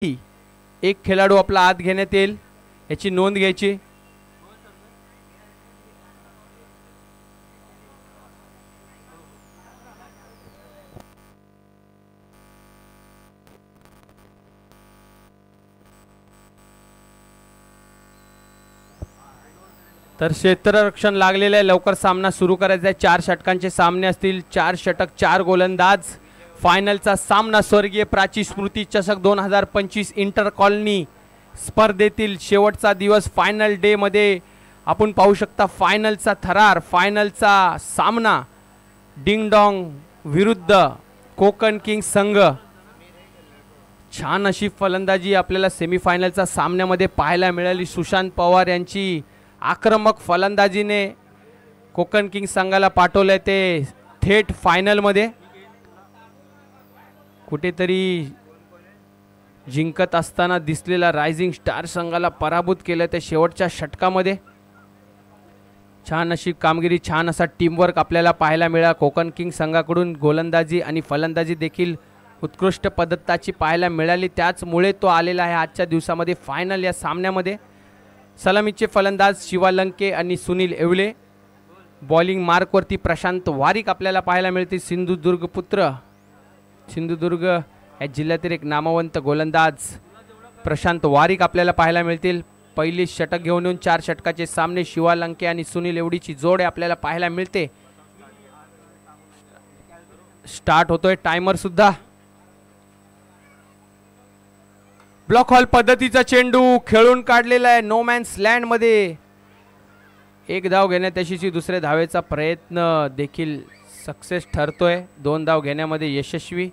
एक खेळाडू आपला आत घेण्यात येईल, याची नोंद घ्यायची. तर क्षेत्ररक्षण लागलेलं आहे, लवकर सामना सुरू करायचा आहे. 4 षटकांचे सामने असतील, 4 षटक 4 गोलंदाज. फायनलचा सामना स्वर्गीय प्राची स्मृती चषक 2025 इंटर कॉलनी स्पर्धेतील शेवटचा दिवस. फायनल डे मध्ये आपण पाहू शकता फायनलचा थरार, फायनलचा सामना डिंगडॉंग विरुद्ध कोकण किंग्स संघ. छान अशी फलंदाजी आपल्याला सेमीफायनलच्या सामन्यामध्ये पाहायला मिळाली. सुशांत पवार यांची आक्रमक फलंदाजीने कोकण किंग्स संघाला पाठवले ते थेट फायनलमध्ये. कुठेतरी जिंकत असताना दिसलेला रायझिंग स्टार संघाला पराभूत केलं ते शेवटच्या षटकामध्ये. छान अशी कामगिरी, छान असा टीमवर्क आपल्याला पाहायला मिळाला कोकण किंग्स संघाकडून. गोलंदाजी आणि फलंदाजी देखील उत्कृष्ट पद्धतीची पाहायला मिळाली, त्याचमुळे तो आलेला आहे आजच्या दिवसामध्ये फायनल या सामन्यामध्ये. सलामीचे फलंदाज शिवा लंके आणि सुनील येवले. बॉलिंग मार्कवरती प्रशांत वारिक आपल्याला पाहायला मिळते. सिंधुदुर्ग पुत्र, सिंधुदुर्ग या जिल्ह्यातील एक नामवंत गोलंदाज प्रशांत वारिक आपल्याला पाहायला मिळतील. पहिली षटक घेऊन येऊन 4 षटकाचे सामने शिवा लंके आणि सुनील येवडीची जोड आपल्याला पाहायला मिळते. स्टार्ट होतोय टायमर सुद्धा. ब्लॉक हॉल पद्धतीचा चेंडू खेळून काढलेला आहे नो मॅन्स लँड मध्ये. एक धाव घेण्यात यशस्वी, दुसऱ्या धावेचा प्रयत्न देखील सक्सेस ठरतोय. 2 धाव घेण्यामध्ये यशस्वी.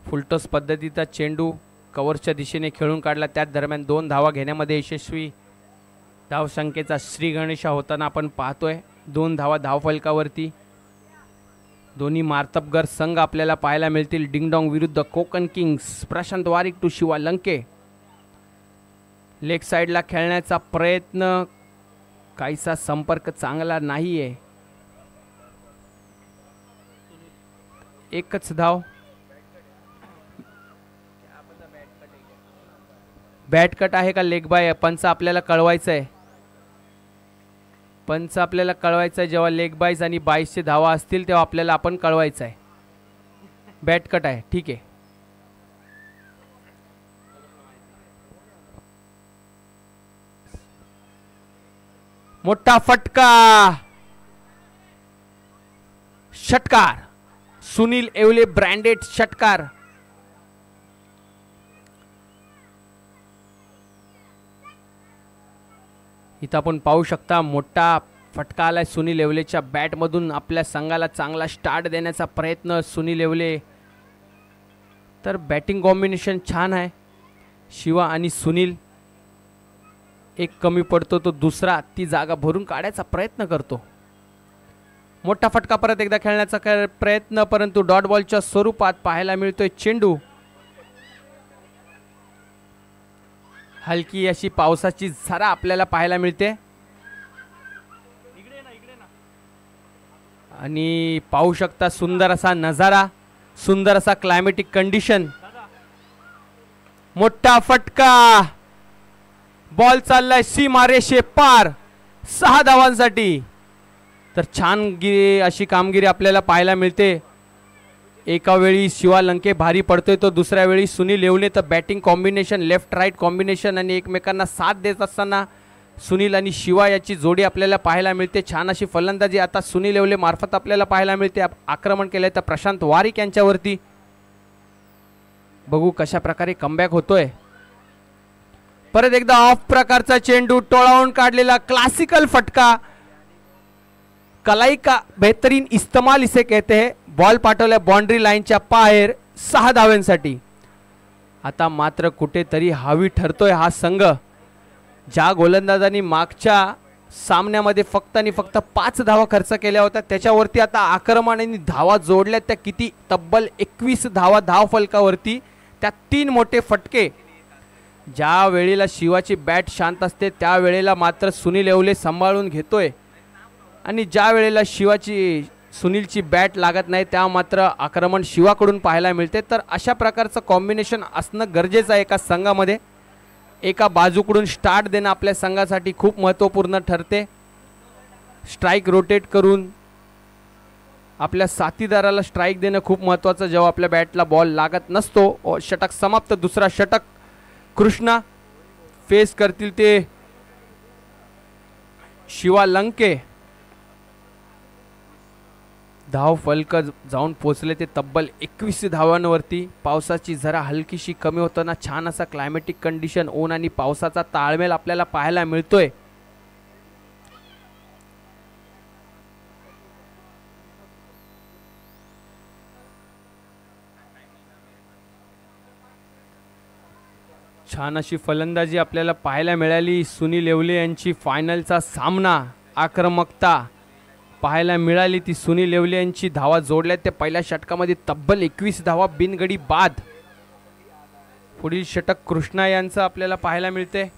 फुलटॉस पद्धतीचा चेंडू कव्हरच्या दिशेने खेळून काढला, त्याच दरम्यान 2 धावा घेण्यामध्ये यशस्वी. धावसंख्येचा श्री गणेशा होताना आपण पाहतोय. 2 धावा धावफलकावरती. दोन्ही मार्तबगर संघ आपल्याला पाहायला मिळतील. डिंगडॉंग विरुद्ध Konkan Kings. Prashant Warik to Shiva Lanke. Leg साइडला खेळण्याचा प्रयत्न, काहीसा संपर्क चांगला नाहीये. एकच धाव. बॅट कट आहे का लेग बाय? पंच आपल्याला कळवायचं आहे. पंच आपल्याला कळवायचं आहे जेव्हा लेग बाईज आणि 22चे धावा असतील तेव्हा आपल्याला आपण कळवायचं आहे. बॅट कट आहे, ठीक आहे. मोठा फटका, षटकार. सुनील येवले ब्रँडेड षटकार. इथं आपण पाहू शकता मोठा फटका आलाय सुनील येवलेच्या बॅटमधून. आपल्या संघाला चांगला स्टार्ट देण्याचा प्रयत्न सुनील येवले. तर बॅटिंग कॉम्बिनेशन छान आहे. शिवा आणि सुनील, एक कमी पडतो तो दुसरा ती जागा भरून काढायचा प्रयत्न करतो. मोठा फटका परत एकदा खेळण्याचा प्रयत्न, परंतु डॉट बॉलच्या स्वरूपात पाहायला मिळतोय चेंडू. हलकी अशी पावसाची झरा आपल्याला पाहायला मिळते. आणि पाहू शकता सुंदर असा नजारा, सुंदर असा क्लायमेटिक कंडिशन. मोठा फटका, बॉल चाललाय सीमारेषे पार 6 धावांसाठी. तर छान अशी कामगिरी आपल्याला पाहायला मिळते. एका वेळी शिवा लंके भारी पडतोय तो दुसऱ्या वेळी सुनील येवले. तर batting combination, left right combination आणि एकमेकांना साथ देत असताना सुनील आणि शिवा याची जोडी आपल्याला पाहायला मिळते. छान अशी फलंदाजी आता सुनील येवले मार्फत आपल्याला पाहायला मिळते. आक्रमण केलंय तर प्रशांत वारिक यांच्यावरती. बघू कशा प्रकारे कमबॅक होतोय. परत एकदा ऑफ प्रकारचा चेंडू टोळावून काढलेला क्लासिकल फटका. कलाई का बेहतरीन इस्तेमाल इसे कहते हैं. बॉल पाठवल्या बाउंड्री लाईनच्या बाहेर 6 धावांसाठी. आता मात्र कुठेतरी हावी ठरतोय हा संघ. ज्या गोलंदाजांनी मागच्या सामन्यामध्ये फक्त आणि फक्त 5 धावा खर्च केल्या होत्या त्याच्यावरती आता आक्रमणाने धावा जोडल्या. त्या किती? तब्बल 21 धावा धावफलकावरती. त्यात 3 मोठे फटके. ज्या वेळेला शिवाची बॅट शांत असते त्यावेळेला मात्र सुनील येवले सांभाळून घेतोय. आणि ज्या वेळेला शिवाची सुनीलची बॅट लागत नाही, त्या मात्र आक्रमण शिवाकडून पाहायला मिळते. तर अशा प्रकारचं कॉम्बिनेशन असणं गरजेचं आहे एका संघामध्ये. एका बाजूकडून स्टार्ट देणं आपल्या संघासाठी खूप महत्त्वपूर्ण ठरते. स्ट्राईक रोटेट करून आपल्या साथीदाराला स्ट्राईक देणं खूप महत्त्वाचं जेव्हा आपल्या बॅटला बॉल लागत नसतो. षटक समाप्त. दुसरा षटक कृष्णा फेस करतील ते शिवा लंके. धाव फलक जाऊन पोचले ते तब्बल 21 धावांवरती. पावसाची जरा हलकीशी कमी होताना छान असा क्लायमॅटिक कंडिशन, ऊन आणि पावसाचा ताळमेळ आपल्याला पाहायला मिळतोय. छान अशी फलंदाजी आपल्याला पाहायला मिळाली. सुनील येवले यांची फायनलचा सामना, आक्रमकता पाहायला मिळाली ती सुनील येवले यांची. धावा जोडल्या त्या पहिल्या षटकामध्ये तब्बल 21 धावा बिनगडी बाद. पुढील षटक कृष्णा यांचं आपल्याला पाहायला मिळते.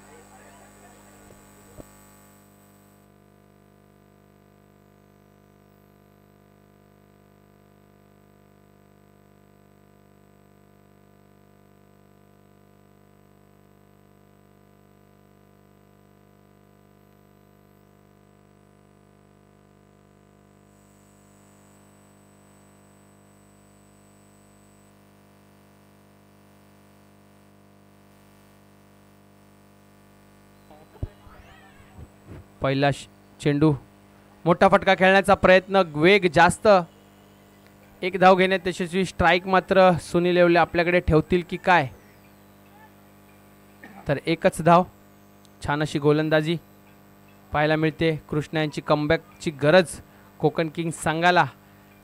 पहिला चेंडू, मोठा फटका खेळण्याचा प्रयत्न, वेग जास्त, एक धाव घेण्यात यशस्वी. स्ट्राईक मात्र सुनील येवले आपल्याकडे ठेवतील की काय? तर एकच धाव. छान अशी गोलंदाजी पाहायला मिळते. कृष्णा यांची कमबॅकची गरज कोकण किंग्स संघाला.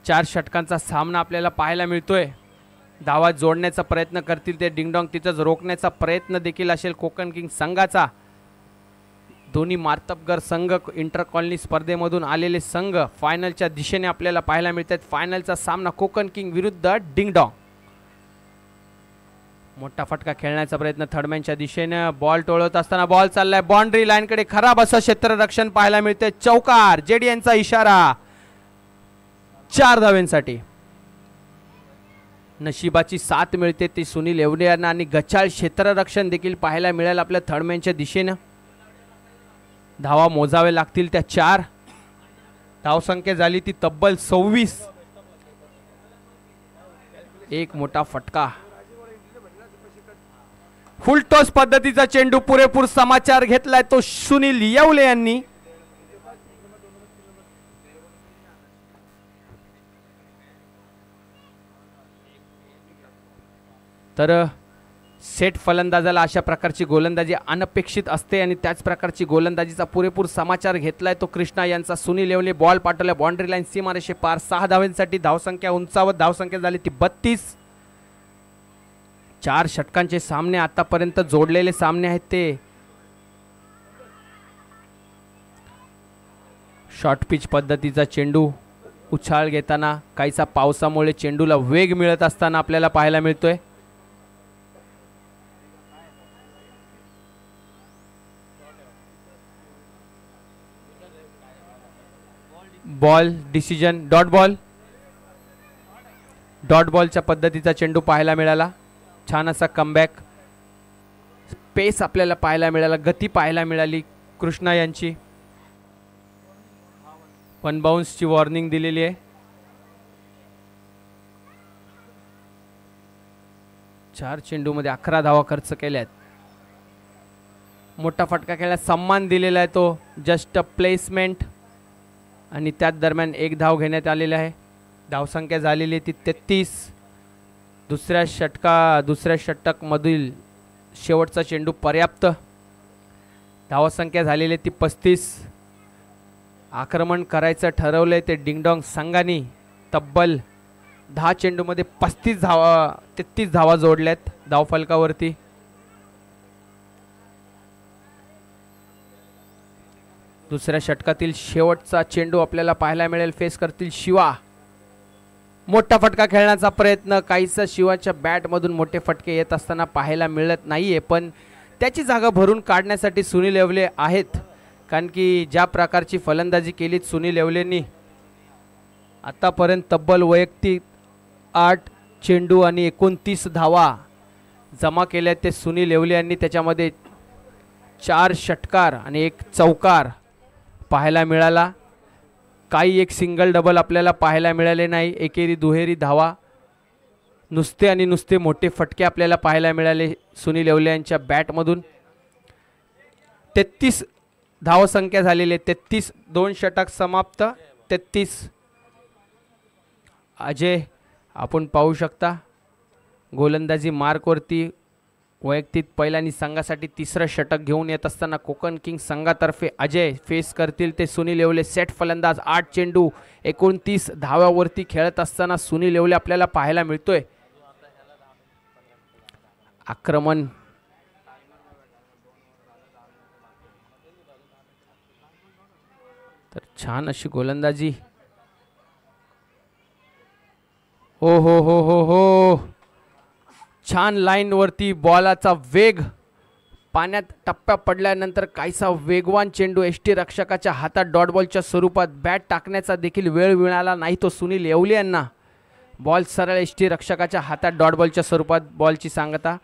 4 षटकांचा सामना आपल्याला पाहायला मिळतोय. धावा जोडण्याचा प्रयत्न करतील ते डिंगडॉंग, तिथंच रोखण्याचा प्रयत्न देखील असेल कोकण किंग्स संघाचा. दोन्ही मार्तबगर संघ, इंटर कॉलनी स्पर्धेमधून आलेले संघ फायनलच्या दिशेने आपल्याला पाहायला मिळतात. फायनलचा सामना कोकण किंग विरुद्ध डिंगडॉंग. मोठा फटका खेळण्याचा प्रयत्न थर्डमॅनच्या दिशेने. बॉल टोळत असताना बॉल चाललाय बाउंड्री लाईनकडे. खराब असं क्षेत्ररक्षण पाहायला मिळते. चौकार, जेडी यांचा इशारा 4 धावांसाठी. नशिबाची साथ मिळते ती सुनील येवले यांना आणि गचाळ क्षेत्ररक्षण देखील पाहायला मिळेल आपल्या थर्डमॅनच्या दिशेने. धावा मोजावे लागतील त्या 4. धावसंख्या झाली ती तब्बल 26. एक मोठा फटका, फुल टॉस पद्धतीचा चेंडू, पुरेपूर समाचार घेतलाय तो सुनील येवले यांनी. तर सेट फलंदाजाला अशा प्रकारची गोलंदाजी अनपेक्षित असते आणि त्याच प्रकारची गोलंदाजीचा पुरेपूर समाचार घेतलाय तो कृष्णा यांचा. सुनील येवले बॉल पाठवला बाउंड्री लाईन सीमारेषे पार. 6 धावांसाठी धावसंख्या उंचावत. धावसंख्या झाली ती 32. 4 षटकांचे सामने आतापर्यंत जोडलेले सामने आहेत ते. शॉर्ट पिच पद्धतीचा चेंडू उछाळ घेताना काहीसा पावसामुळे चेंडूला वेग मिळत असताना आपल्याला पाहायला मिळतोय. Ball decision, dot ball. Dot बॉलच्या पद्धतीचा चेंडू पाहायला मिळाला. छान असा कमबॅक, पेस आपल्याला पाहायला मिळाला, गती पाहायला मिळाली कृष्णा यांची. 1 बाउन्सची वॉर्निंग दिलेली आहे. 4 चेंडूमध्ये 11 धावा खर्च केल्यात. मोठा फटका खेळण्यास सन्मान दिलेला आहे तो, जस्ट अ प्लेसमेंट, आणि त्याच दरम्यान 1 धाव घेण्यात आलेली आहे. धावसंख्या झालेली ती 33. दुसऱ्या षटकमधील शेवटचा चेंडू पर्याप्त. धावसंख्या झालेली ती 35. आक्रमण करायचं ठरवलंय ते डिंगडॉंग संघाने. तब्बल 10 चेंडूमध्ये 33 धावा जोडल्यात धावफलकावरती. दुसऱ्या षटकातील शेवटचा चेंडू आपल्याला पाहायला मिळेल. फेस करतील शिवा. मोठा फटका खेळण्याचा प्रयत्न. काहीसा शिवाच्या बॅटमधून मोठे फटके येत असताना पाहायला मिळत नाहीये, पण त्याची जागा भरून काढण्यासाठी सुनील येवले आहेत. कारण की ज्या प्रकारची फलंदाजी केली सुनील येवलेंनी, आतापर्यंत तब्बल वैयक्तिक 8 चेंडू आणि 29 धावा जमा केल्या ते सुनील येवले यांनी. त्याच्यामध्ये 4 षटकार आणि 1 चौकार पाहायला मिळाला. काही एक सिंगल डबल आपल्याला पाहायला मिळाले नाही. एकेरी दुहेरी धावा नुसते आणि नुसते मोठे फटके आपल्याला पाहायला मिळाले सुनील येवले यांच्या बॅटमधून. 33 धावसंख्या झालेली आहे. 33 2 षटक समाप्त 33. अजय आपण पाहू शकता गोलंदाजी मार्कवरती वैयक्तिक पहिला आणि संघासाठी तिसरं षटक घेऊन येत असताना कोकण किंग्स संघातर्फे अजय फेस करतील ते सुनील येवले. सेट फलंदाज 8 चेंडू 29 धाव्यावरती खेळत असताना सुनील येवले आपल्याला पाहायला मिळतोय. आक्रमण तर छान अशी गोलंदाजी. हो हो हो हो हो छान लाईन वरती बॉलाचा वेग. पाण्यात टप्प्या पडल्यानंतर काहीसा वेगवान चेंडू एसटी रक्षकाच्या हातात डॉट बॉलच्या स्वरूपात बॅट टाकण्याचा देखील वेळ मिळाला नाही तो सुनील येवले यांना. बॉल सरळ एसटी रक्षकाच्या हातात डॉट बॉलच्या स्वरूपात बॉलची सांगता.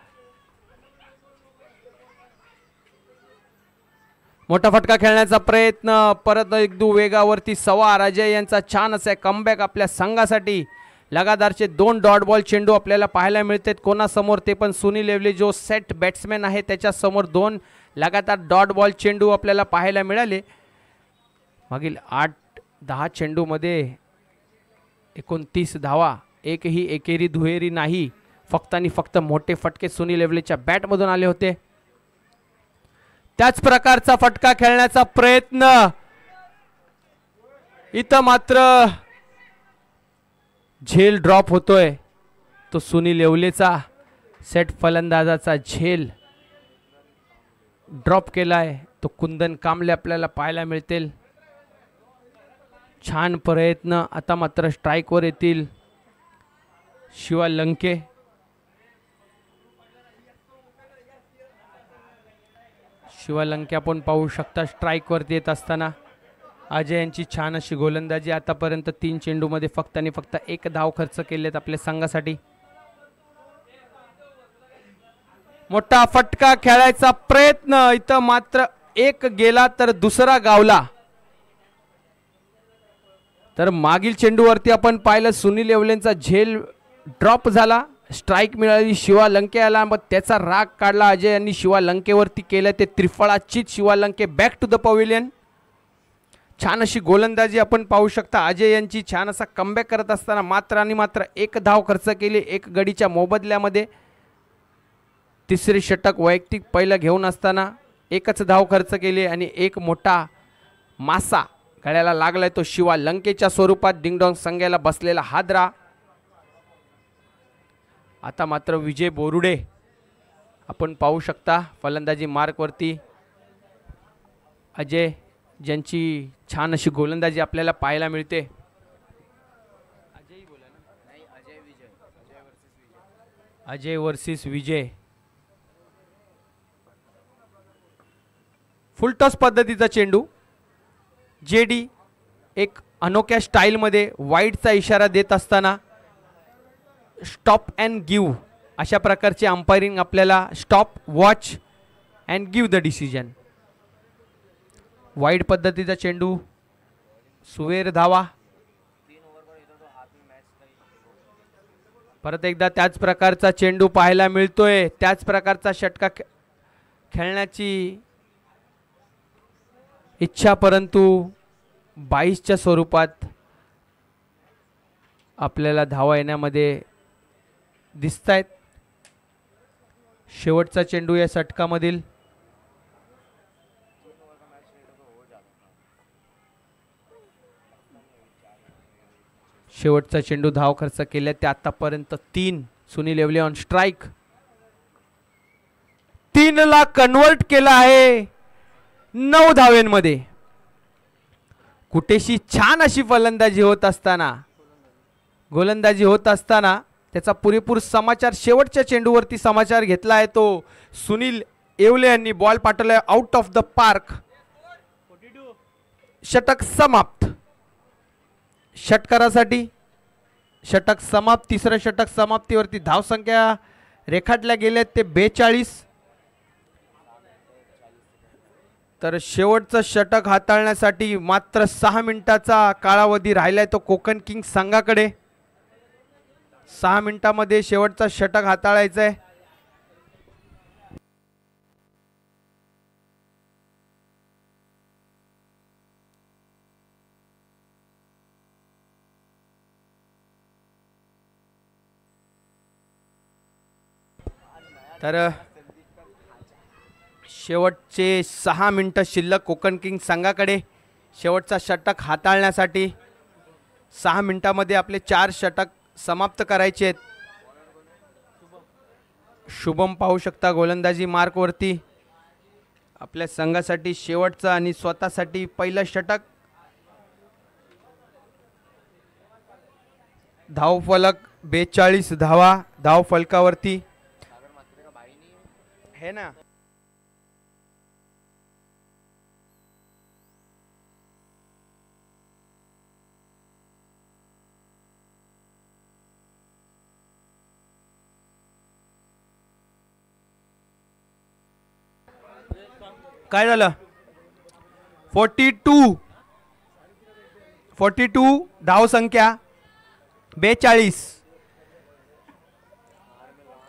मोठा फटका खेळण्याचा प्रयत्न परत एकदा वेगावरती सवार अजय यांचा छान असा कमबॅक आपल्या संघासाठी. लगातारचे 2 डॉट बॉल चेंडू आपल्याला पाहायला मिळतात कोणासमोर ते पण सुनील येवले जो सेट बॅट्समॅन आहे त्याच्या समोर 2 लगातार डॉट बॉल चेंडू आपल्याला पाहायला मिळाले. मागील 8-10 चेंडूमध्ये 29 धावा. एकही एकेरी दुहेरी नाही. फक्त आणि फक्त मोठे फटके सुनील येवलेच्या बॅटमधून आले होते. त्याच प्रकारचा फटका खेळण्याचा प्रयत्न इथं मात्र झेल ड्रॉप होतोय तो सुनील येवलेचा. सेट फलंदाजाचा झेल ड्रॉप केलाय तो कुंदन कांबळे आपल्याला पाहायला मिळतील. छान प्रयत्न. आता मात्र स्ट्राइकवर येतील शिवा लंके. शिवा लंके आपण पाहू शकता स्ट्राइकवरती येत असताना. अजय यांची छान अशी गोलंदाजी. आतापर्यंत 3 चेंडूमध्ये फक्त आणि फक्त 1 धाव खर्च केलेत आपल्या संघासाठी. मोठा फटका खेळायचा प्रयत्न इथं मात्र 1 गेला तर दुसरा गावला. तर मागील चेंडूवरती आपण पाहिलं सुनील येवलेंचा झेल ड्रॉप झाला. स्ट्राइक मिळाली शिवा लंके आला मग त्याचा राग काढला अजय यांनी शिवा लंकेवरती केलं ते त्रिफळाचीत. Shiva Lanke back to the pavilion. छान अशी गोलंदाजी आपण पाहू शकता अजय यांची. छान असा कमबॅक करत असताना मात्र आणि मात्र 1 धाव खर्च केली 1 गडीच्या मोबदल्यामध्ये. तिसरे षटक वैयक्तिक पहिलं घेऊन असताना 1च धाव खर्च केली आणि 1 मोठा मासा गळ्याला लागलाय तो शिवा लंकेच्या स्वरूपात. डिंगडॉंग संघाला बसलेला हादरा. आता मात्र विजय बोरुडे आपण पाहू शकता फलंदाजी मार्कवरती. अजय ज्यांची छान अशी गोलंदाजी आपल्याला पाहायला मिळते. अजय वर्सेस विजय. फुल टॉस पद्धतीचा चेंडू. जेडी एक अनोख्या स्टाईलमध्ये वाईडचा इशारा देत असताना स्टॉप अँड गिव्ह अशा प्रकारचे अंपायरिंग आपल्याला. Stop watch and give the decision. Wide पद्धतीचा चेंडू सुवेर धावा. परत एकदा त्याच प्रकारचा चेंडू पाहायला मिळतोय. त्याच प्रकारचा षटका खेळण्याची इच्छा परंतु 22च्या स्वरूपात आपल्याला धावा येण्यामध्ये दिसतायत. शेवटचा चेंडू या षटकामधील. शेवटचा चेंडू धाव खर्च केल्या ते आतापर्यंत 3. Sunil Yewale on strike. 3ला कन्वर्ट केला आहे 9 धावेंमध्ये. कुठेशी छान अशी फलंदाजी होत असताना गोलंदाजी होत असताना त्याचा पुरेपूर समाचार शेवटच्या चेंडूवरती समाचार घेतला आहे तो सुनील येवले यांनी. बॉल पाठवलाय आउट ऑफ द पार्क. षटक समाप्त. षटकारासाठी षटक समाप्त, तिसरं षटक समाप्तीवरती धावसंख्या रेखाटल्या गेल्यात ते 42. तर शेवटचं षटक हाताळण्यासाठी मात्र 6 मिनिटाचा कालावधी राहिलाय तो कोकण किंग्स संघाकडे. 6 मिनिटांमध्ये शेवटचा षटक हाताळायचा आहे. तर शेवटचे 6 मिनिटं शिल्लक कोकण किंग्स संघाकडे. शेवटचा षटक हाताळण्यासाठी 6 मिनिटांमध्ये आपले 4 षटक समाप्त करायचे आहेत. शुभम पाहू शकता गोलंदाजी मार्कवरती. आपल्या संघासाठी शेवटचं आणि स्वतःसाठी पहिलं षटक. धावफलक 42 धावा धावफलकावरती है ना. काय झालं. 42 धावसंख्या 42.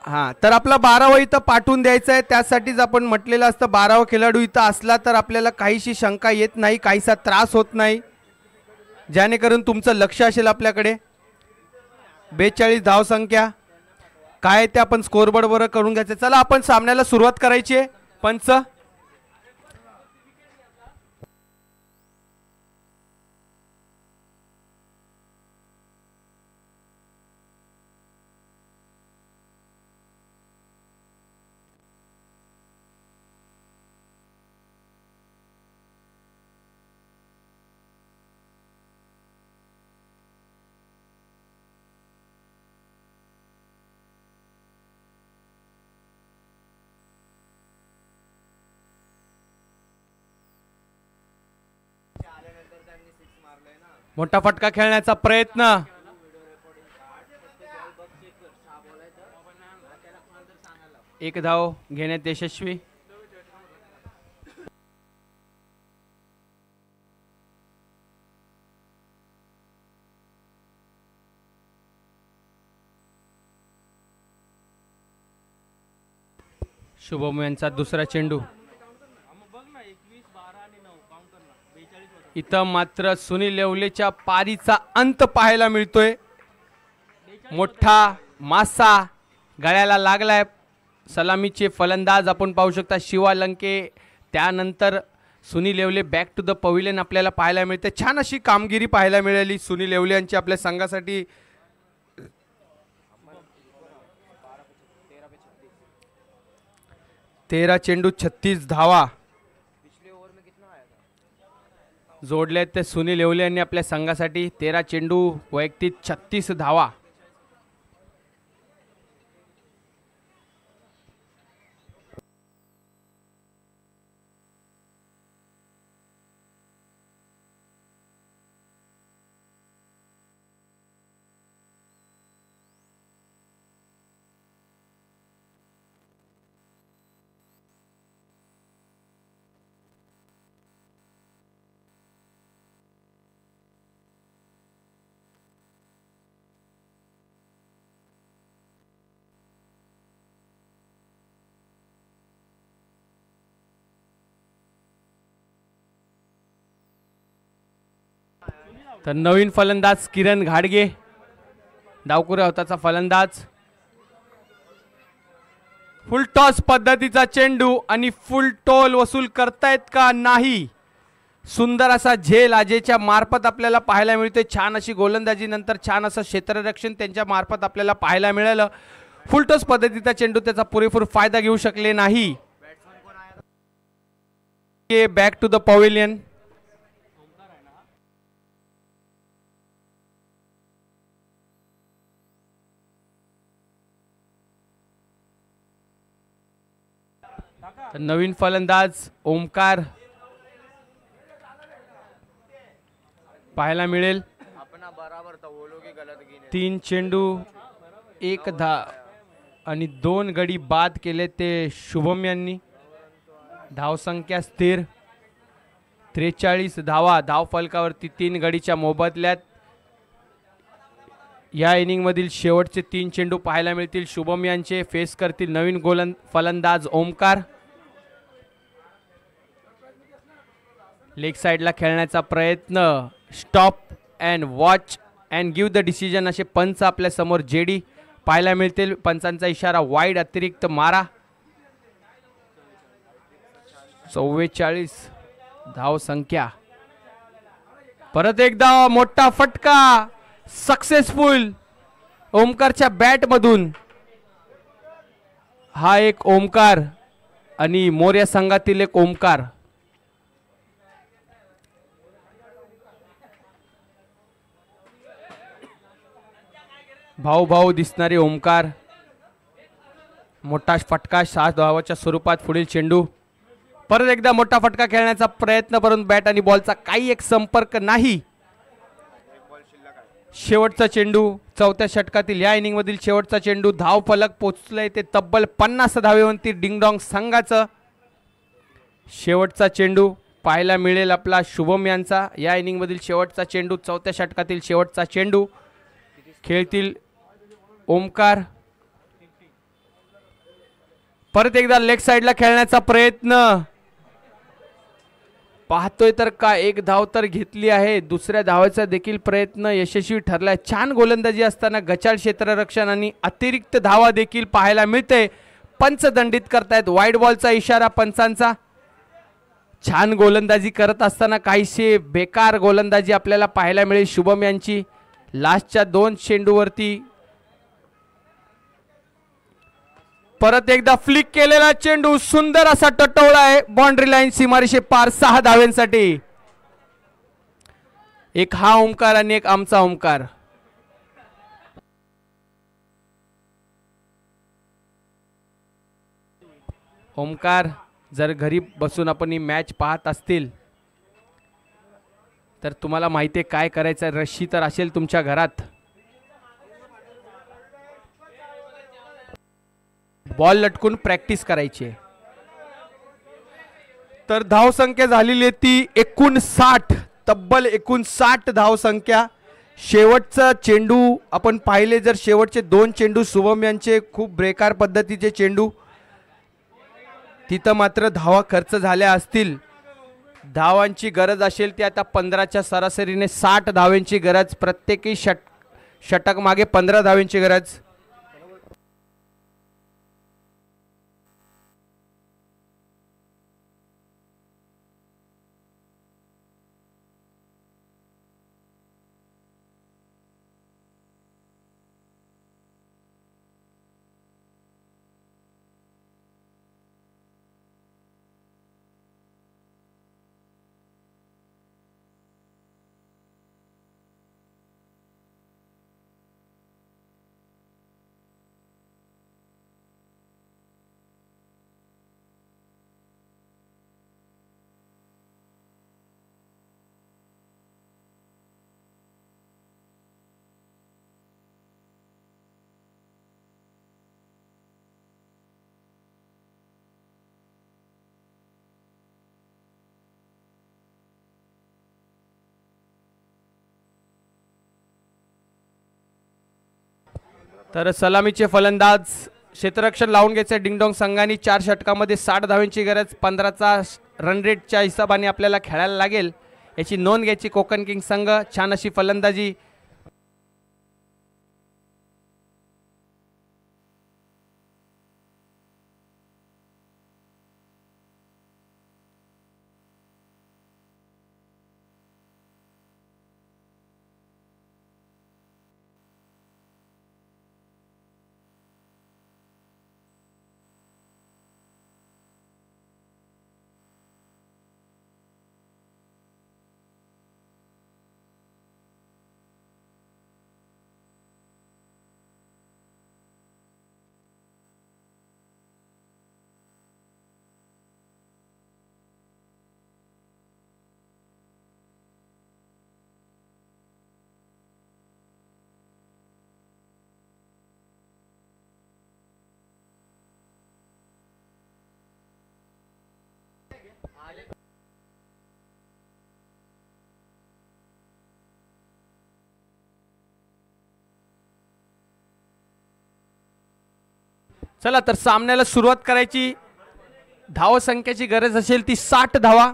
हां, तर आपला 12वा इथं पाठवून द्यायचा आहे. त्यासाठीच आपण म्हटलेलं असतं 12वा खेळाडू इथं असला तर आपल्याला काहीशी शंका येत नाही, काहीसा त्रास होत नाही, जेणेकरून तुमचं लक्ष असेल आपल्याकडे. 42 धावसंख्या काय ते आपण स्कोरबोर्डवर करून घ्यायचं. चला आपण सामन्याला सुरुवात करायची आहे. पंच मोठा फटका खेळण्याचा प्रयत्न. एक धाव घेण्यात यशस्वी. शुभम यांचा दुसरा चेंडू. इथं मात्र सुनील लेवलेच्या पारीचा अंत पाहायला मिळतोय. मोठा मासा गळ्याला लागलाय. सलामीचे फलंदाज आपण पाहू शकता शिवा लंके. त्यानंतर Sunil Lewale back to the pavilion आपल्याला पाहायला मिळते. छान अशी कामगिरी पाहायला मिळाली सुनील लेवले यांची आपल्या संघासाठी. 13 चेंडू 36 धावा जोडले ते सुनील लेवले यांनी आपल्या संघासाठी. 13 चेंडू वैयक्तिक 36 धावा. तर नवीन फलंदाज किरण घाडगे डावखुऱ्या हाताचा फलंदाज. फुल टॉस पद्धतीचा चेंडू आणि फुल टोल वसूल करतायत का नाही. सुंदर असा झेल अजयच्या मार्फत आपल्याला पाहायला मिळते. छान अशी गोलंदाजी नंतर छान असं क्षेत्ररक्षण त्यांच्या मार्फत आपल्याला पाहायला मिळालं. फुल टॉस पद्धतीचा चेंडू त्याचा पुरेपूर फायदा घेऊ शकले नाही. Back to the pavilion. नवीन फलंदाज ओमकार पाहायला मिळेल. 3 चेंडू 1 आणि 2 गडी बाद केले ते शुभम यांनी. धावसंख्या स्थिर 43 धावा धाव फलकावरती 3 गडीच्या मोबदल्यात. या इनिंग मधील शेवटचे 3 चेंडू पाहायला मिळतील शुभम यांचे. फेस करतील नवीन फलंदाज ओमकार. लेग साइडला खेळण्याचा प्रयत्न. Stop and watch and give the decision असे पंच आपल्या समोर जेडी पाहायला मिळतील. पंचांचा इशारा वाईड अतिरिक्त मारा. 44 धाव संख्या. परत एकदा मोठा फटका सक्सेसफुल ओमकारच्या बॅट मधून. हा एक ओमकार आणि मोर्या संघातील एक ओमकार. भाऊ भाऊ दिसणारे ओमकार. मोठा फटका 6 धावाच्या स्वरूपात. पुढील चेंडू. परत एकदा मोठा फटका खेळण्याचा प्रयत्न परंतु बॅट आणि बॉलचा काही एक संपर्क नाही. शेवटचा चेंडू 4थ्या षटकातील या इनिंग मधील शेवटचा चेंडू. धाव फलक पोहोचलंय ते तब्बल 50 धावेवरती डिंगडॉंग संघाचं. शेवटचा चेंडू पाहायला मिळेल आपला शुभम यांचा. या इनिंग मधील शेवटचा चेंडू 4थ्या षटकातील शेवटचा चेंडू. खेळतील ओमकार. परत एकदा लेग साइडला खेळण्याचा प्रयत्न. पाहतोय तर का 1 धाव तर घेतली आहे. दुसऱ्या धावाचा देखील प्रयत्न यशस्वी ठरलाय. छान गोलंदाजी असताना गचाळ क्षेत्ररक्षण आणि अतिरिक्त धावा देखील पाहायला मिळते. पंच दंडित करतायत. वाईड बॉलचा इशारा पंचांचा. छान गोलंदाजी करत असताना काहीशी बेकार गोलंदाजी आपल्याला पाहायला मिळेल शुभम यांची. लास्टच्या 2 चेंडूवरती परत एकदा फ्लिक केलेला चेंडू. सुंदर असा टटोळा आहे. बाउंड्री लाईन सीमारेषे पार 6 धाव्यांसाठी. एक हा ओमकार आणि एक आमचा ओमकार. ओमकार जर घरी बसून आपण ही मॅच पाहत असतील तर तुम्हाला माहिती आहे काय करायचं. रशी तर असेल तुमच्या घरात. बॉल लटकून प्रॅक्टिस करायची. तर धाव संख्या झालेली आहे ती 59. तब्बल 59 धाव संख्या. शेवटचा चेंडू आपण पाहिले जर शेवटचे 2 चेंडू शुभम यांचे खूप बेकार पद्धतीचे चेंडू. तिथं मात्र धावा खर्च झाल्या असतील. धावांची गरज असेल ती आता 15च्या सरासरीने 60 धावांची गरज. प्रत्येकी षटक मागे 15 धावांची गरज. तर सलामीचे फलंदाज क्षेत्ररक्षण लावून घ्यायचे डिंगडॉंग संघाने. 4 षटकामध्ये 60 धावांची गरज. 15चा रन रेटच्या हिशोबाने आपल्याला खेळायला लागेल याची नोंद घ्यायची. कोकण किंग संघ छान अशी फलंदाजी. चला तर सामन्याला सुरुवात करायची. धावसंख्येची गरज असेल ती 60 धावा.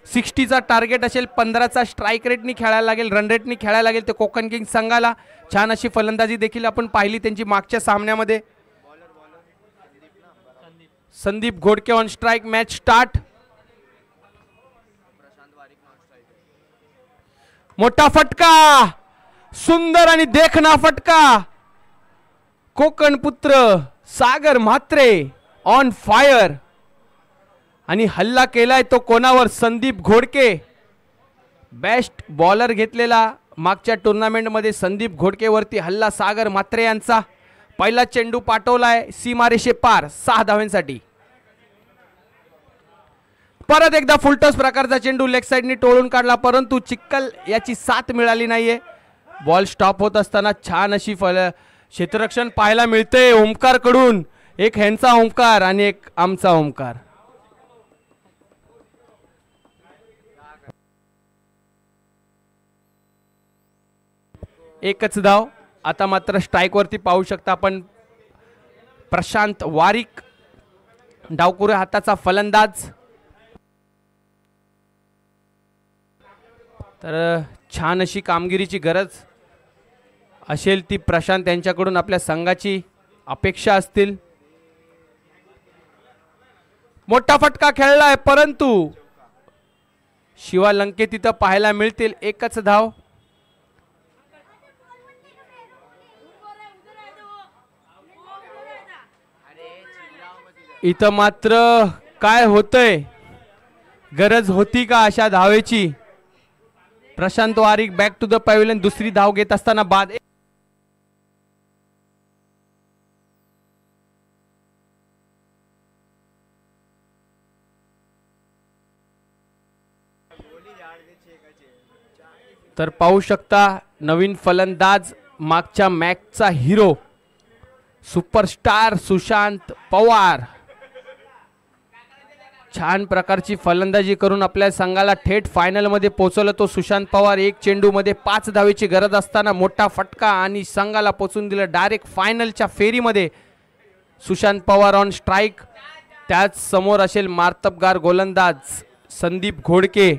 60चा टार्गेट असेल. 15चा स्ट्राईक रेटनी खेळायला लागेल, रन रेटनी खेळायला लागेल ते कोकण किंग्स संघाला. छान अशी फलंदाजी देखील आपण पाहिली त्यांची मागच्या सामन्यामध्ये. Sandeep Ghodke on strike. Match start. मोठा फटका, सुंदर आणि देखना फटका. कोकण पुत्र सागर म्हात्रे ऑन फायर. आणि हल्ला केलाय तो कोणावर? संदीप घोडके. बेस्ट बॉलर घेतलेला मागच्या टुर्नामेंटमध्ये संदीप घोडकेवरती हल्ला सागर म्हात्रे यांचा. पहिला चेंडू पाठवलाय सीमारेषे पार 6 धावांसाठी. परत एकदा फुलटॉस प्रकारचा चेंडू लेग साइडनी टोळून काढला, परंतु चिक्कल याची साथ मिळाली नाहीये. बॉल स्टॉप होत असताना छान अशी क्षेत्ररक्षण पाहायला मिळते ओमकार कडून. एक ह्यांचा ओमकार आणि एक आमचा ओमकार. एकच धाव. आता मात्र स्ट्राईक वरती पाहू शकता आपण प्रशांत वारिक, डावकुरे हाताचा फलंदाज. तर छान अशी कामगिरीची गरज असेल ती प्रशांत यांच्याकडून आपल्या संघाची अपेक्षा असतील. मोठा फटका खेळलाय, परंतु शिवा लंके तिथं पाहायला मिळतील. एकच धाव. इथं मात्र काय होतंय? गरज होती का अशा धावेची? Prashant Warik back to the pavilion. दुसरी धाव घेत असताना बाद. तर पाहू शकता नवीन फलंदाज, मागच्या मॅचचा हिरो सुपरस्टार सुशांत पवार. छान प्रकारची फलंदाजी करून आपल्या संघाला थेट फायनल मध्ये पोहोचवलं तो सुशांत पवार. एक चेंडू मध्ये 5 धावेची गरज असताना मोठा फटका आणि संघाला पोहोचून दिलं डायरेक्ट फायनलच्या फेरीमध्ये. Sushant Pawar on strike. त्याच समोर असेल मार्तबगार गोलंदाज संदीप घोडके.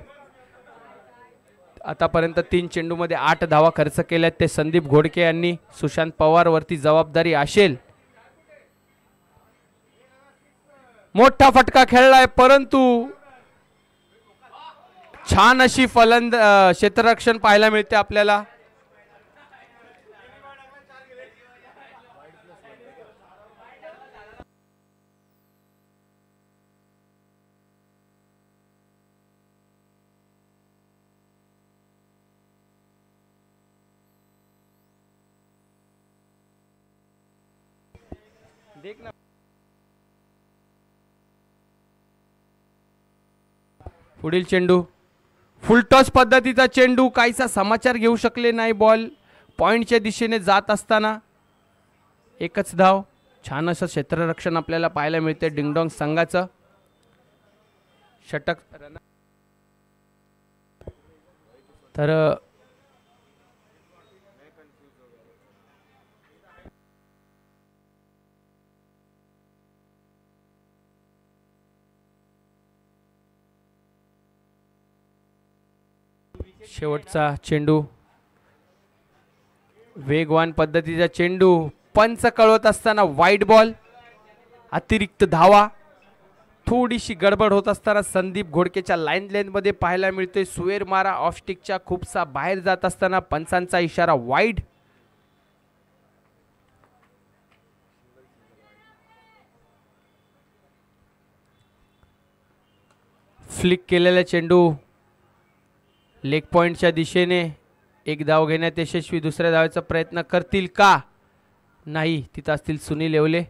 आतापर्यंत 3 चेंडूमध्ये 8 धावा खर्च केल्यात ते संदीप घोडके यांनी. सुशांत पवार वरती जबाबदारी असेल. मोठा फटका खेळलाय, परंतु छान अशी क्षेत्ररक्षण पाहायला मिळते आपल्याला. पुढील चेंडू फुलटॉस पद्धतीचा चेंडू. काहीसा समाचार घेऊ शकले नाही. बॉल पॉइंटच्या दिशेने जात असताना एकच धाव. छान असं क्षेत्ररक्षण आपल्याला पाहायला मिळते डिंगडॉंग संघाचं. षटक. तर शेवटचा चेंडू वेगवान पद्धतीचा चेंडू. पंच कळवत असताना वाईड बॉल. अतिरिक्त धावा. थोडीशी गडबड होत असताना संदीप घोडकेच्या लाईन लेंथ मध्ये पाहायला मिळतोय सुवेर मारा ऑफ स्टिकच्या खूपसा बाहेर जात असताना पंचांचा इशारा वाईड. फ्लिक केलेला चेंडू लेग पॉइंटच्या दिशेने. एक धाव घेण्यात यशस्वी. दुसऱ्या धावेचा प्रयत्न करतील का? नाही. तिथं असतील सुनील येवले.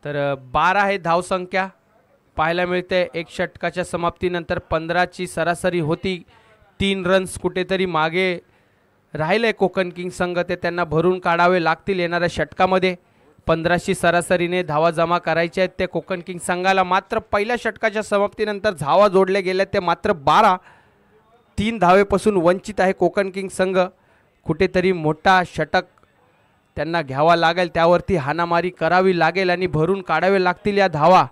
तर 12 आहे धावसंख्या पाहायला मिळते. एक षटकाच्या समाप्तीनंतर 15ची सरासरी होती. 3 रन्स कुठेतरी मागे राहिले कोकण किंग्स संघ. ते त्यांना भरून काढावे लागतील येणाऱ्या षटकामध्ये. 15ची सरासरीने धावा जमा करायच्या आहेत ते कोकण किंग्स संघाला. मात्र पहिल्या षटकाच्या समाप्तीनंतर धावा जोडल्या गेल्या ते मात्र 12. 3 धावेपासून वंचित आहे कोकण किंग्स संघ. कुठेतरी मोठा षटक त्यांना घ्यावा लागेल, त्यावरती हाणामारी करावी लागेल आणि भरून काढावे लागतील या धावा.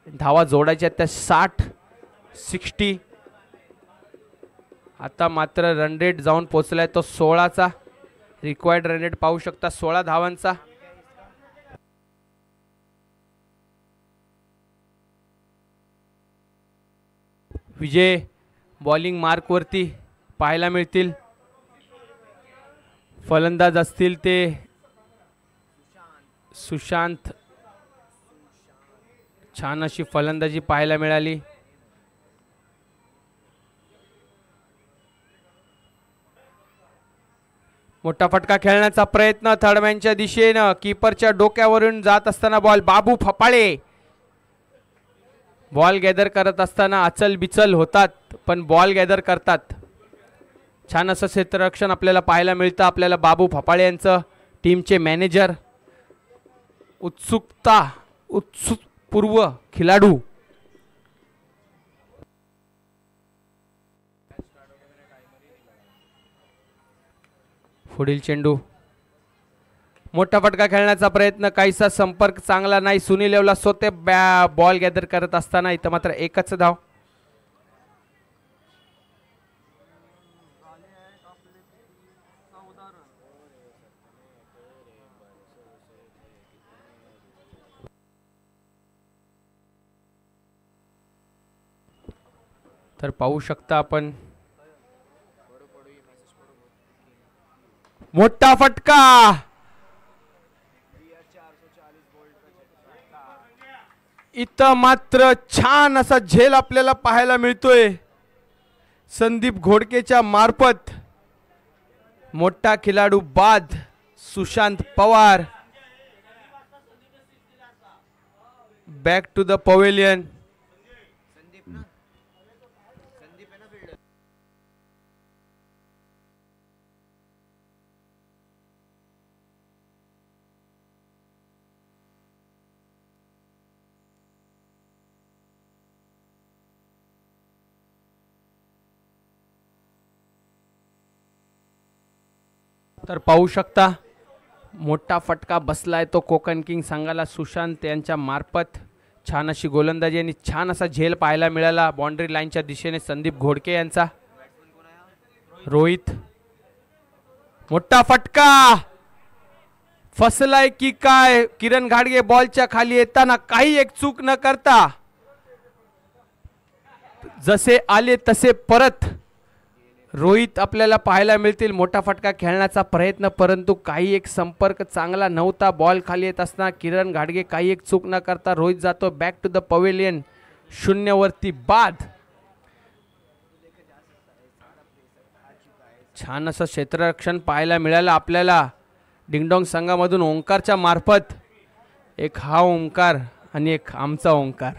धावा जोडायच्या त्या 60 आता मात्र रन रेट जाऊन पोहोचलाय तो 16चा. रिक्वायर्ड रन रेट पाहू शकता 16 धावांचा. विजय बॉलिंग मार्क वरती पाहायला मिळतील. फलंदाज असतील ते सुशांत. छान अशी फलंदाजी पाहायला मिळाली. मोठा फटका खेळण्याचा प्रयत्न थर्डमॅनच्या दिशेनं. कीपरच्या डोक्यावरून जात असताना बॉल. बाबू फपाळे बॉल गॅदर करत असताना अचल बिचल होतात, पण बॉल गॅदर करतात. छान असं क्षेत्ररक्षण आपल्याला पाहायला मिळतं. आपल्याला बाबू फपाळे यांचं, टीमचे मॅनेजर. उत्सुकपूर्व खिलाडू. पुढील चेंडू. मोठा फटका खेळण्याचा प्रयत्न, काहीसा संपर्क चांगला नाही. सुनील येवला सोते बॉल गॅदर करत असताना इथं मात्र एकच धाव. तर पाहू शकता आपण मोठा फटका. इथं मात्र छान असा झेल आपल्याला पाहायला मिळतोय संदीप घोडकेच्या मार्फत. मोठा खिलाडू बाद Sushant Pawar. Back to the pavilion. तर पाहू शकता मोठा फटका बसलाय तो कोकण किंग संघाला सुशांत यांच्या मार्फत. छान अशी गोलंदाजी आणि छान असा झेल पाहायला मिळाला बाउंड्री लाईनच्या दिशेने संदीप घोडके यांचा. रोहित. मोठा फटका. फसलाय की काय किरण घाडगे बॉलच्या खाली येताना काही एक चूक न करता जसे आले तसे परत रोहित आपल्याला पाहायला मिळतील. मोठा फटका खेळण्याचा प्रयत्न, परंतु काही एक संपर्क चांगला नव्हता. बॉल खाली येत असताना किरण घाडगे काही एक चूक न करता रोहित जातो बॅक टू द पवेलियन. 0 वरती बाद. छान असं क्षेत्ररक्षण पाहायला मिळालं आपल्याला डिंगडोंग संघामधून ओंकारच्या मार्फत. एक हा ओंकार आणि एक आमचा ओंकार.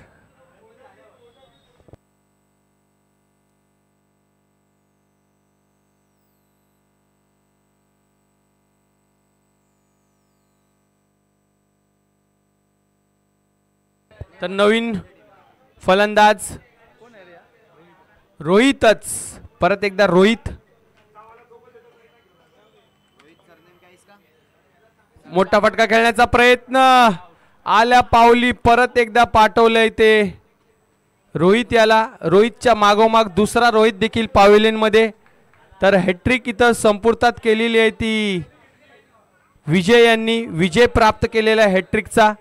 तर नवीन फलंदाज रोहितच. परत एकदा रोहित. मोठा फटका खेळण्याचा प्रयत्न आल्या पावली परत एकदा पाठवलंय ते रोहित याला. रोहितच्या मागोमाग दुसरा रोहित देखील पवेलियन मध्ये. तर हॅट्रिक इथं संपुर्तात केलेली आहे ती विजय यांनी. विजय प्राप्त केलेला हॅट्रिकचा.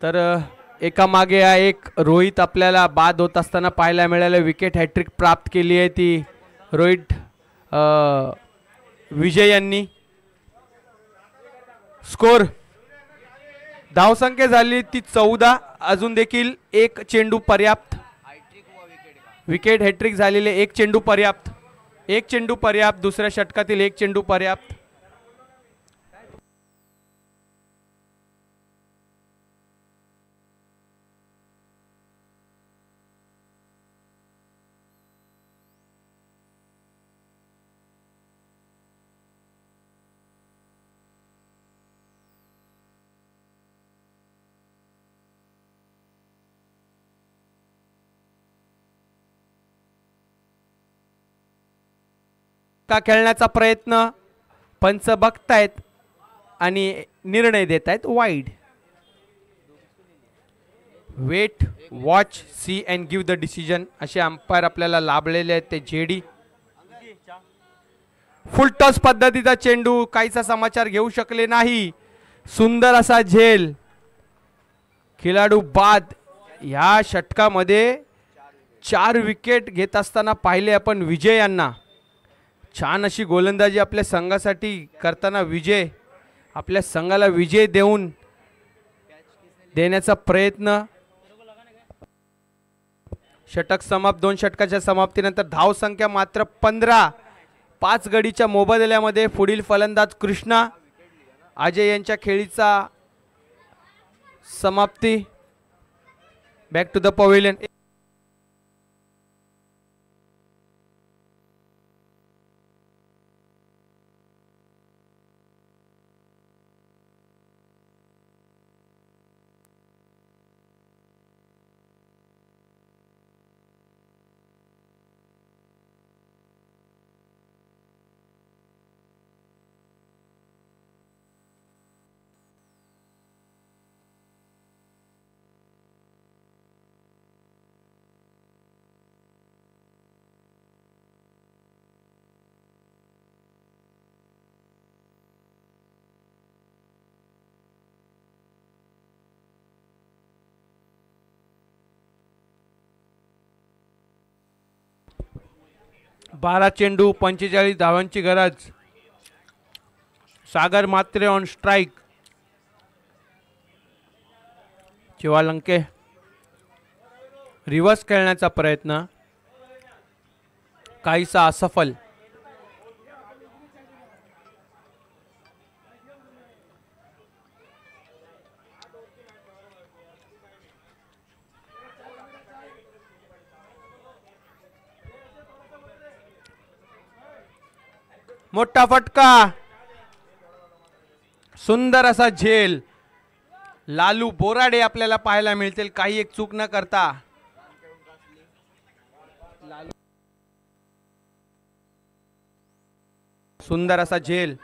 तर एका मागे एक रोहित आपल्याला बाद होत असताना पाहायला मिळालं. विकेट हॅट्रिक प्राप्त केली आहे ती रोहित विजय यांनी. स्कोर धावसंख्या झाली ती 14. अजून देखील एक चेंडू पर्याप्त. विकेट हॅट्रिक झालेले एक चेंडू पर्याप्त. एक चेंडू पर्याप्त. दुसऱ्या षटकातील एक चेंडू पर्याप्त. षटका खेळण्याचा प्रयत्न, पंच बघतायत आणि निर्णय देत आहेत wide. Wait, watch, see and give the decision असे अंपायर आपल्याला लाभलेले आहेत ते जेडी. फुल टॉस पद्धतीचा चेंडू, काहीचा समाचार घेऊ शकले नाही. सुंदर असा झेल, खेळाडू बाद. या षटकामध्ये 4 विकेट घेत असताना पाहिले आपण विजय यांना. छान अशी गोलंदाजी आपल्या संघासाठी करताना विजय आपल्या संघाला विजय देण्याचा प्रयत्न. षटक समाप्त. 2 षटकाच्या समाप्तीनंतर धाव संख्या मात्र 15. 5 गडीच्या मोबदल्यामध्ये पुढील फलंदाज कृष्णा. अजय यांच्या खेळीचा समाप्ती. बॅक टू द पवेलियन. बारा चेंडू 45 धावांची गरज. Sagar Matre on strike. Chivalanke reverse खेळण्याचा प्रयत्न, काहीसा असफल. मोठा फटका, सुंदर असा झेल. लालू बोराडे आपल्याला पाहायला मिळतील काही एक चूक न करता. सुंदर असा झेल.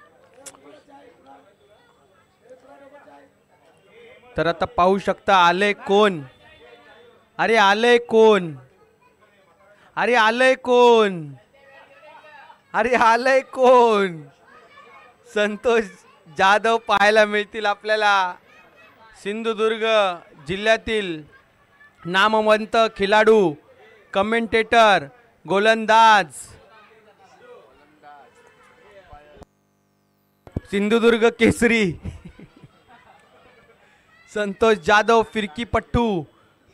तर आता पाहू शकता आले कोण. अरे आलंय कोण, अरे आलंय कोण, अरे आलंय कोण. संतोष जाधव पाहायला मिळतील आपल्याला. सिंधुदुर्ग जिल्ह्यातील नामवंत खेळाडू, कमेंटेटर, गोलंदाज. सिंधुदुर्ग केसरी संतोष जाधव, फिरकीपट्टू,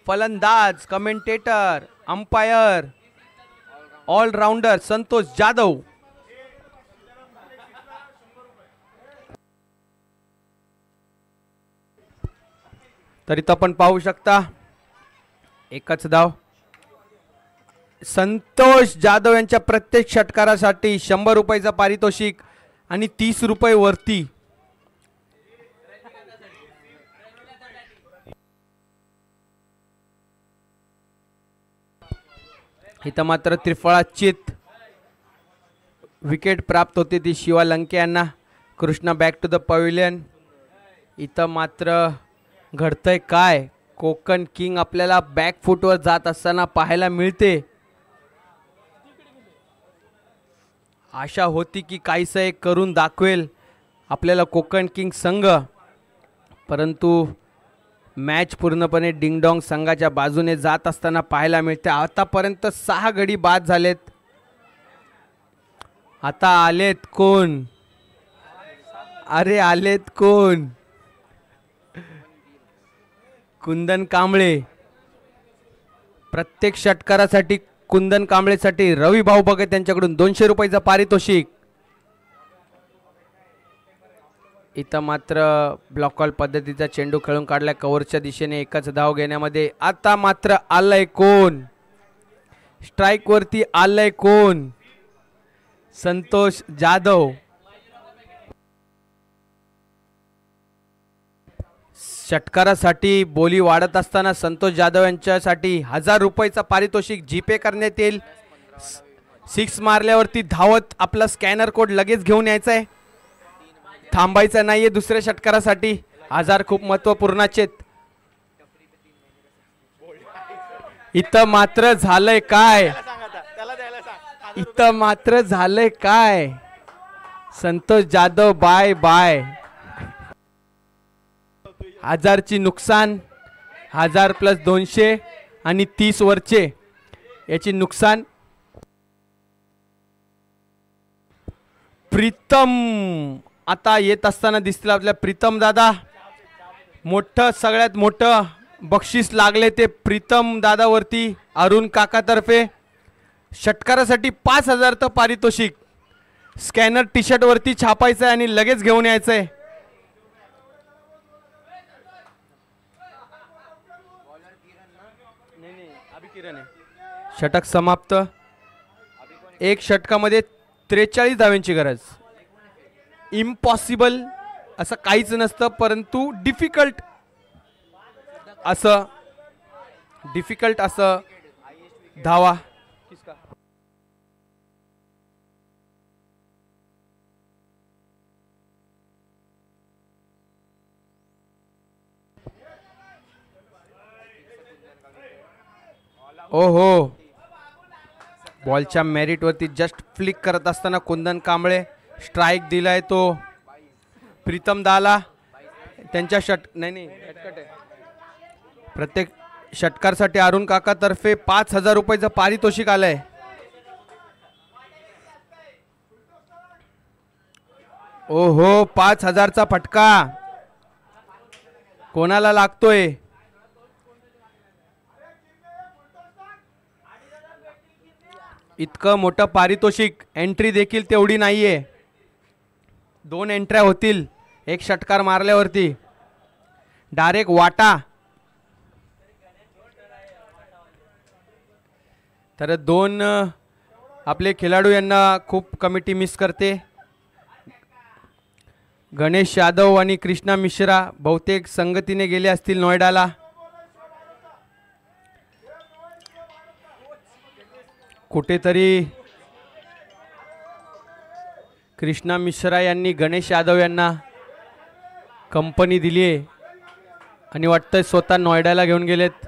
फलंदाज, commentator, umpire, allrounder Santosh Jadhav. तरी तो आपण पाहू शकता एकच धाव. संतोष जाधव यांच्या प्रत्येक षटकारासाठी 100 रुपयाचा पारितोषिक आणि 30 रुपये वरती. इथं मात्र त्रिफळाचीत विकेट प्राप्त होते ती शिवालंके यांना. Krishna back to the pavilion. इथं मात्र घडतंय काय, कोकण किंग आपल्याला बॅक फुटवर जात असताना पाहायला मिळते. आशा होती की काहीसं एक करून दाखवेल आपल्याला कोकण किंग संघ, परंतु मॅच पूर्णपणे डिंगडॉंग संघाच्या बाजूने जात असताना पाहायला मिळते. आतापर्यंत 6 गडी बाद झालेत. आता आलेत कोण, अरे आलेत कोण. कुंदन कांबळे. प्रत्येक षटकारासाठी कुंदन कांबळेसाठी रवी भाऊ भगत यांच्याकडून 200 रुपयाचा पारितोषिक. इथं मात्र ब्लॉक कॉल पद्धतीचा चेंडू खेळून काढला कव्हरच्या दिशेने एकच धाव घेण्यामध्ये. आता मात्र आलंय कोण, स्ट्राइक वरती आलंय कोण, संतोष जाधव. षटकारासाठी बोली वाढत असताना संतोष जाधव यांच्यासाठी 1000 रुपयाचा पारितोषिक जीपे करण्यात येईल. सिक्स मारल्यावरती धावत आपला स्कॅनर कोड लगेच घेऊन यायचा आहे, थांबायचं नाहीये दुसऱ्या षटकारासाठी. आजार खूप महत्वपूर्णाचे. इथं मात्र झालंय काय, इथं मात्र झालंय काय. Santosh Jadhav bye bye. हजारची नुकसान, 1000 + 200 आणि 30 वरचे याची नुकसान. प्रीतम आता येत असताना दिसतील आपल्या. प्रीतम दादा, मोठं सगळ्यात मोठं बक्षीस लागले ते प्रीतम दादावरती अरुण काकातर्फे. षटकारासाठी 5000 तर पारितोषिक. स्कॅनर टी शर्ट वरती छापायचं आहे आणि लगेच घेऊन यायचं आहे. षटक समाप्त. एक षटकामध्ये 43 धावांची गरज. इम्पॉसिबल असं काहीच नसतं, परंतु डिफिकल्ट असं धावा. ओहो, बॉलच्या मेरिट वरती जस्ट फ्लिक करत असताना कुंदन कांबळे स्ट्राइक दिलाय तो प्रीतम दाला. त्यांच्या प्रत्येक षटकारसाठी अरुण काका तर्फे 5000 रुपयाचं पारितोषिक आलंय. ओहो, 5000चा फटका कोणाला लागतोय. इतकं मोठं पारितोषिक. एंट्री देखील तेवढी नाहीये. 2 एंट्र्या होतील एक षटकार मारल्यावरती. डायरेक्ट वाटा. तर 2 आपले खेळाडू यांना खूप कमिटी मिस करते. गणेश यादव आणि कृष्णा मिश्रा बहुतेक संगतीने गेले असतील नोएडाला. कुठेतरी कृष्णा मिश्रा यांनी गणेश यादव यांना कंपनी दिली आहे आणि वाटतंय स्वतः नोएडाला घेऊन गेलेत.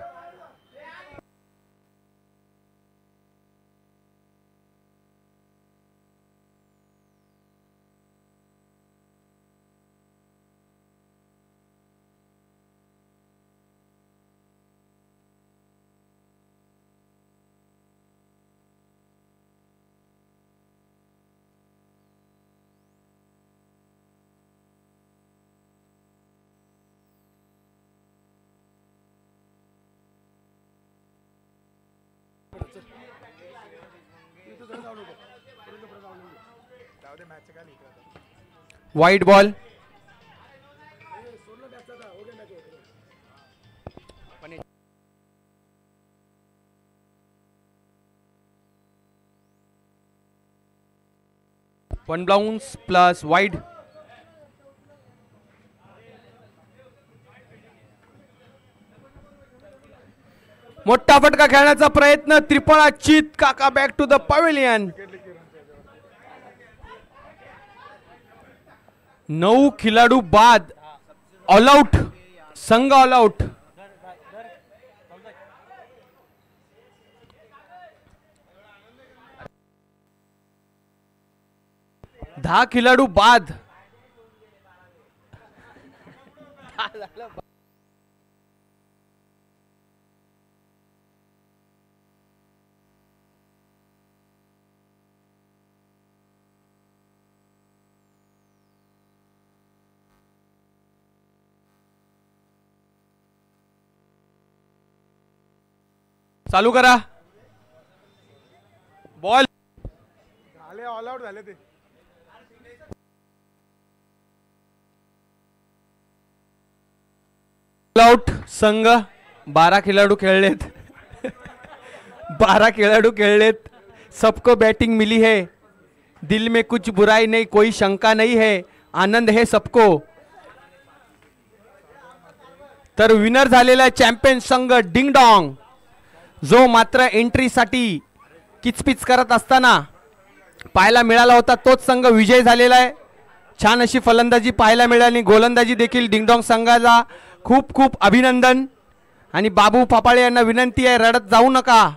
Wide ball. One bounce plus wide. मोठा फटका खेळण्याचा प्रयत्न. त्रिफळा चित. काका बॅक टू द पवेलियन. 9 खिलाडू बाद. All out. संघ ऑल आउट. दहा खिलाडू बाद. चालू करा. बॉल झाले, ऑल आउट झाले ते. आउट. संघ 12 खिलाडू खेळलेत. 12 खिलाडू खेळलेत. सबको बैटिंग मिली है. दिल में कुछ बुराई नहीं, कोई शंका नहीं है, आनंद है सबको. तर विनर झालेला चॅम्पियन संघ डिंग डॉंग, जो मात्र एंट्रीसाठी किचपिच करत असताना पाहायला मिळाला होता तोच संघ विजय झालेला आहे. छान अशी फलंदाजी पाहायला मिळाली, गोलंदाजी देखील डिंगडॉंग संघाला खूप खूप अभिनंदन. आणि बाबू फापाळे यांना विनंती आहे, रडत जाऊ नका.